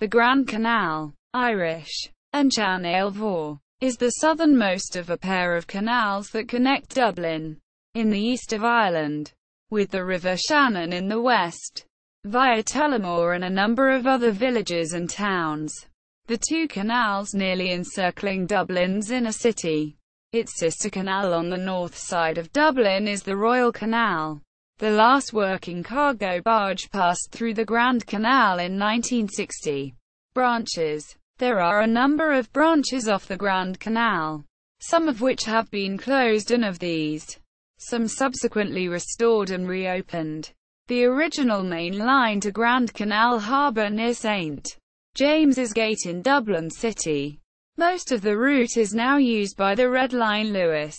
The Grand Canal, Irish, and Chanáil Mhór, is the southernmost of a pair of canals that connect Dublin, in the east of Ireland, with the River Shannon in the west, via Tullamore and a number of other villages and towns. The two canals nearly encircling Dublin's inner city. Its sister canal on the north side of Dublin is the Royal Canal. The last working cargo barge passed through the Grand Canal in 1960. Branches. There are a number of branches off the Grand Canal, some of which have been closed and of these, some subsequently restored and reopened. The original main line to Grand Canal harbour near St. James's Gate in Dublin City. Most of the route is now used by the Red Line Lewis.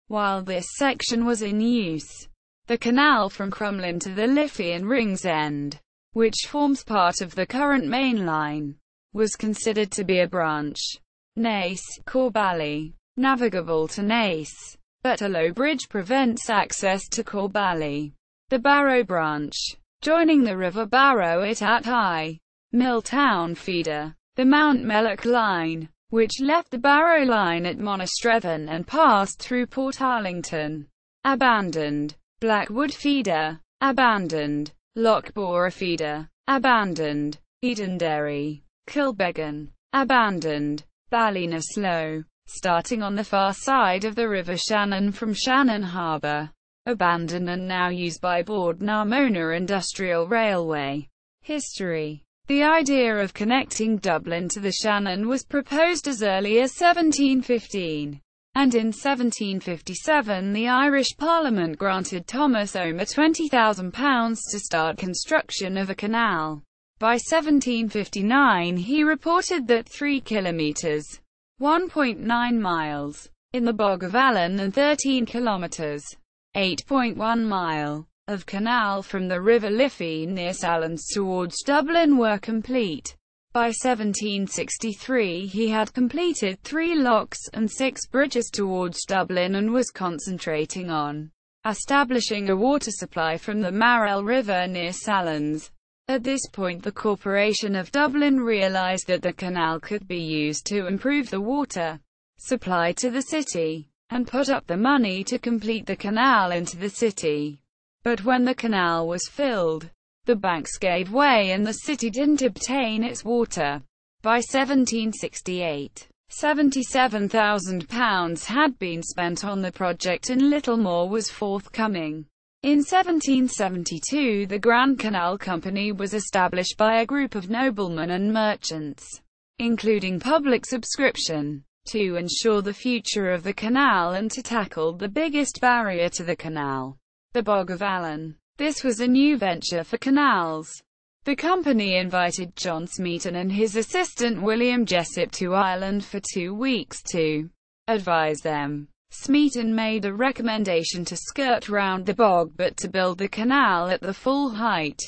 While this section was in use, the canal from Crumlin to the Liffey and Ringsend, which forms part of the current main line, was considered to be a branch. Naas, Corbally, navigable to Naas, but a low bridge prevents access to Corbally. The Barrow branch, joining the River Barrow at High Milltown feeder. The Mount Melloch line, which left the Barrow line at Monastrevin and passed through Portarlington. Abandoned. Blackwood feeder. Abandoned. Lochborough feeder. Abandoned. Edenderry. Kilbeggan. Abandoned. Ballinasloe, starting on the far side of the River Shannon from Shannon Harbour. Abandoned and now used by Bord na Móna Industrial Railway. History. The idea of connecting Dublin to the Shannon was proposed as early as 1715, and in 1757 the Irish Parliament granted Thomas Omer £20,000 to start construction of a canal. By 1759 he reported that 3 kilometres (1.9 miles) in the Bog of Allen and 13 kilometres (8.1 mile) of canal from the River Liffey near Sallins towards Dublin were complete. By 1763 he had completed 3 locks and 6 bridges towards Dublin and was concentrating on establishing a water supply from the Marel River near Sallins. At this point the Corporation of Dublin realised that the canal could be used to improve the water supply to the city, and put up the money to complete the canal into the city. But when the canal was filled, the banks gave way and the city didn't obtain its water. By 1768, £77,000 had been spent on the project and little more was forthcoming. In 1772 the Grand Canal Company was established by a group of noblemen and merchants, including public subscription, to ensure the future of the canal and to tackle the biggest barrier to the canal, the Bog of Allen. This was a new venture for canals. The company invited John Smeaton and his assistant William Jessup to Ireland for 2 weeks to advise them. Smeaton made a recommendation to skirt round the bog but to build the canal at the full height,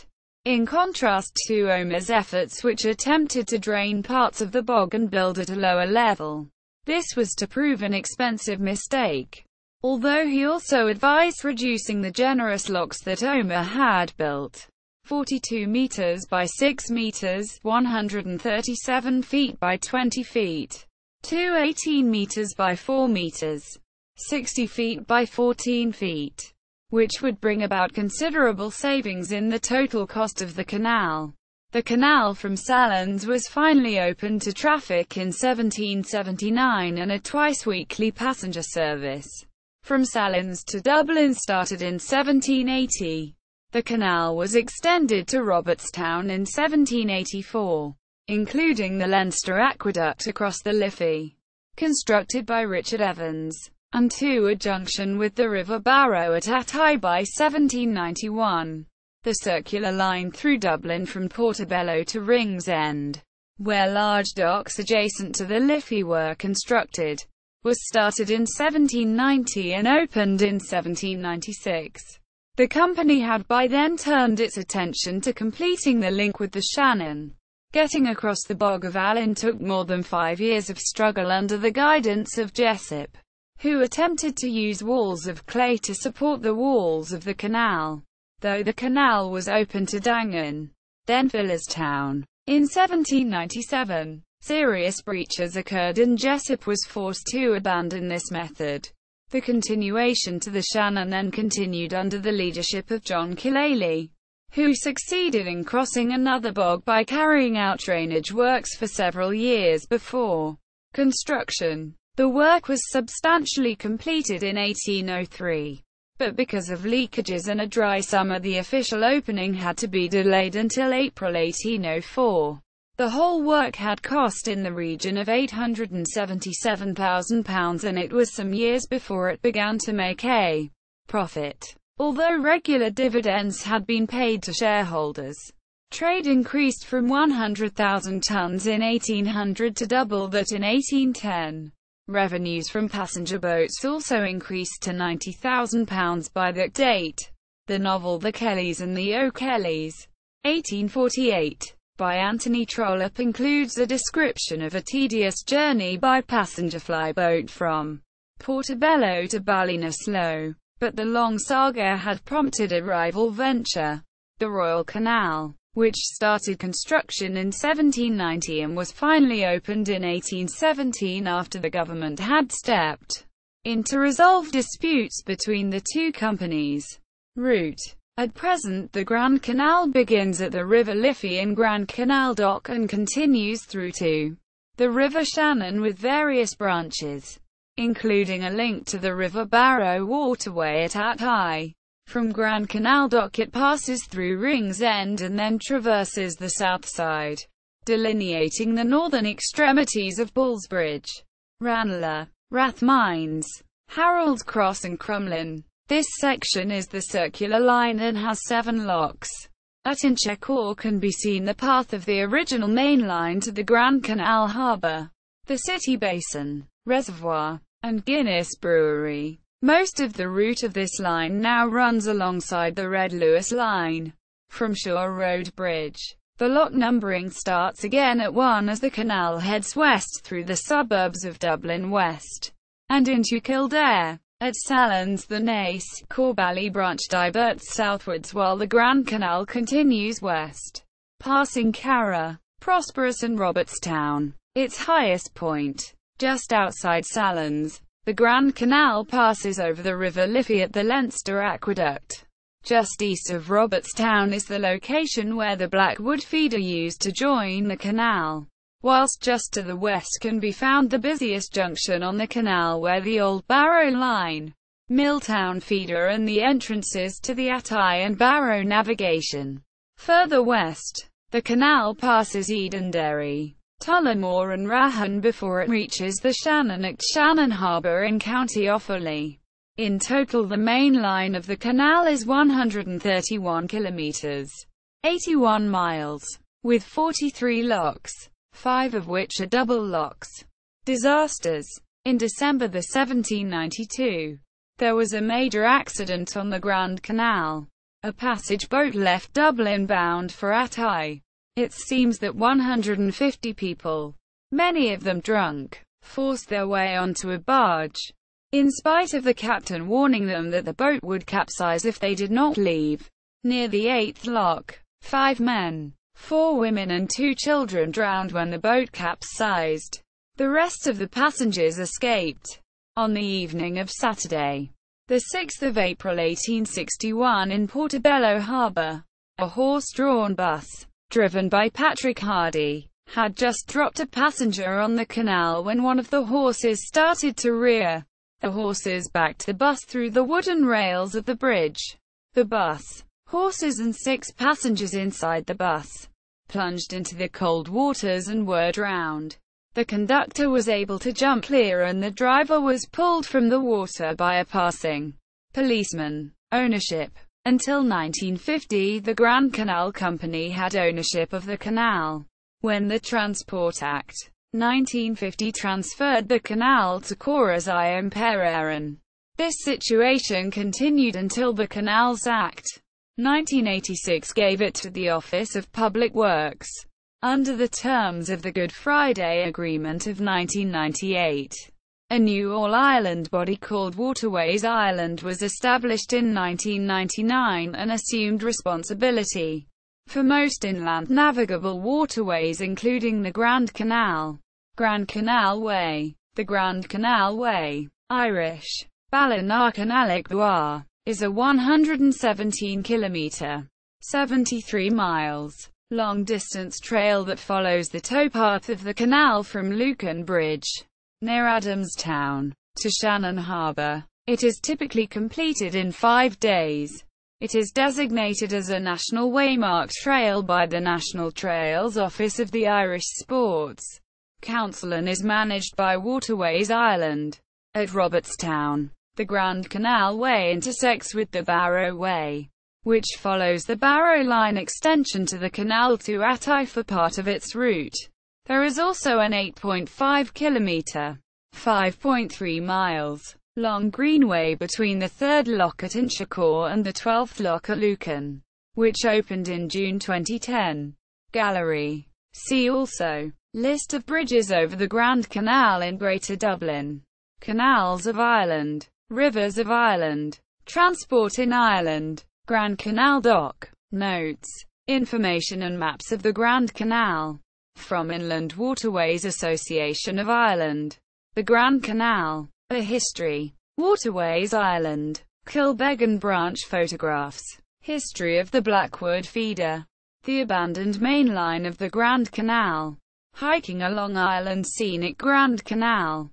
in contrast to Omer's efforts which attempted to drain parts of the bog and build at a lower level. This was to prove an expensive mistake, although he also advised reducing the generous locks that Omer had built. 42 meters by 6 meters, 137 feet by 20 feet, to 18 meters by 4 meters, 60 feet by 14 feet, which would bring about considerable savings in the total cost of the canal. The canal from Sallins was finally opened to traffic in 1779 and a twice-weekly passenger service from Sallins to Dublin started in 1780. The canal was extended to Robertstown in 1784, including the Leinster Aqueduct across the Liffey, constructed by Richard Evans, and to a junction with the River Barrow at Athy by 1791. The circular line through Dublin from Portobello to Ringsend, where large docks adjacent to the Liffey were constructed, was started in 1790 and opened in 1796. The company had by then turned its attention to completing the link with the Shannon. Getting across the Bog of Allen took more than 5 years of struggle under the guidance of Jessup, who attempted to use walls of clay to support the walls of the canal. Though the canal was open to Dangan, then Phillistown, In 1797, serious breaches occurred and Jessup was forced to abandon this method. The continuation to the Shannon then continued under the leadership of John Killaley, who succeeded in crossing another bog by carrying out drainage works for several years before construction. The work was substantially completed in 1803, but because of leakages and a dry summer the official opening had to be delayed until April 1804. The whole work had cost in the region of £877,000 and it was some years before it began to make a profit. Although regular dividends had been paid to shareholders, trade increased from 100,000 tons in 1800 to double that in 1810. Revenues from passenger boats also increased to £90,000 by that date. The novel The Kellys and the O'Kellys, 1848, by Anthony Trollope includes a description of a tedious journey by passenger flyboat from Portobello to Ballinasloe. But the long saga had prompted a rival venture, the Royal Canal, which started construction in 1790 and was finally opened in 1817 after the government had stepped in to resolve disputes between the two companies. Route. At present the Grand Canal begins at the River Liffey in Grand Canal Dock and continues through to the River Shannon with various branches, including a link to the River Barrow waterway at Athy. From Grand Canal Dock it passes through Ringsend and then traverses the south side, delineating the northern extremities of Ballsbridge, Ranelagh, Rathmines, Harold's Cross and Crumlin. This section is the circular line and has 7 locks. At Inchicore can be seen the path of the original main line to the Grand Canal harbour, the city basin, reservoir, and Guinness Brewery. Most of the route of this line now runs alongside the Red Lewis line. From Shore Road Bridge, the lock numbering starts again at 1 as the canal heads west through the suburbs of Dublin West and into Kildare. At Sallins the Naas, Corbally branch diverts southwards while the Grand Canal continues west, passing Carra, Prosperous and Robertstown. Its highest point, just outside Sallins, the Grand Canal passes over the River Liffey at the Leinster Aqueduct. Just east of Robertstown is the location where the Blackwood feeder used to join the canal, whilst just to the west can be found the busiest junction on the canal where the old Barrow line, Milltown feeder and the entrances to the Athy and Barrow navigation. Further west, the canal passes Edenderry, Tullamore and Rahon before it reaches the Shannon at Shannon Harbour in County Offaly. In total the main line of the canal is 131 kilometres, 81 miles, with 43 locks, 5 of which are double locks. Disasters. In December 1792, there was a major accident on the Grand Canal. A passage boat left Dublin bound for Athy. It seems that 150 people, many of them drunk, forced their way onto a barge, in spite of the captain warning them that the boat would capsize if they did not leave. Near the 8th lock, 5 men, 4 women and 2 children drowned when the boat capsized. The rest of the passengers escaped. On the evening of Saturday, the 6th of April 1861 in Portobello Harbour, a horse-drawn bus, driven by Patrick Hardy, had just dropped a passenger on the canal when one of the horses started to rear. The horses backed the bus through the wooden rails of the bridge. The bus, horses and 6 passengers inside the bus plunged into the cold waters and were drowned. The conductor was able to jump clear and the driver was pulled from the water by a passing policeman. Ownership. Until 1950, the Grand Canal Company had ownership of the canal. When the Transport Act, 1950 transferred the canal to Corras I Imperaran, this situation continued until the Canals Act, 1986 gave it to the Office of Public Works, under the terms of the Good Friday Agreement of 1998. A new all-Ireland body called Waterways Ireland was established in 1999 and assumed responsibility for most inland navigable waterways including the Grand Canal, Grand Canal Way. The Grand Canal Way, Irish, Ballinacanalic Mhór, is a 117-kilometre, 73 miles, long-distance trail that follows the towpath of the canal from Lucan Bridge, near Adamstown, to Shannon Harbour. It is typically completed in 5 days. It is designated as a National Waymarked Trail by the National Trails Office of the Irish Sports Council and is managed by Waterways Ireland. At Robertstown, the Grand Canal Way intersects with the Barrow Way, which follows the Barrow Line extension to the canal to Athy for part of its route. There is also an 8.5-kilometre, 5.3 miles, long greenway between the 3rd lock at Inchicore and the 12th lock at Lucan, which opened in June 2010. Gallery. See also: List of bridges over the Grand Canal in Greater Dublin. Canals of Ireland. Rivers of Ireland. Transport in Ireland. Grand Canal Dock. Notes. Information and maps of the Grand Canal. From Inland Waterways Association of Ireland. The Grand Canal. A History. Waterways Ireland. Kilbeggan Branch Photographs. History of the Blackwood Feeder. The abandoned main line of the Grand Canal. Hiking along Ireland's scenic Grand Canal.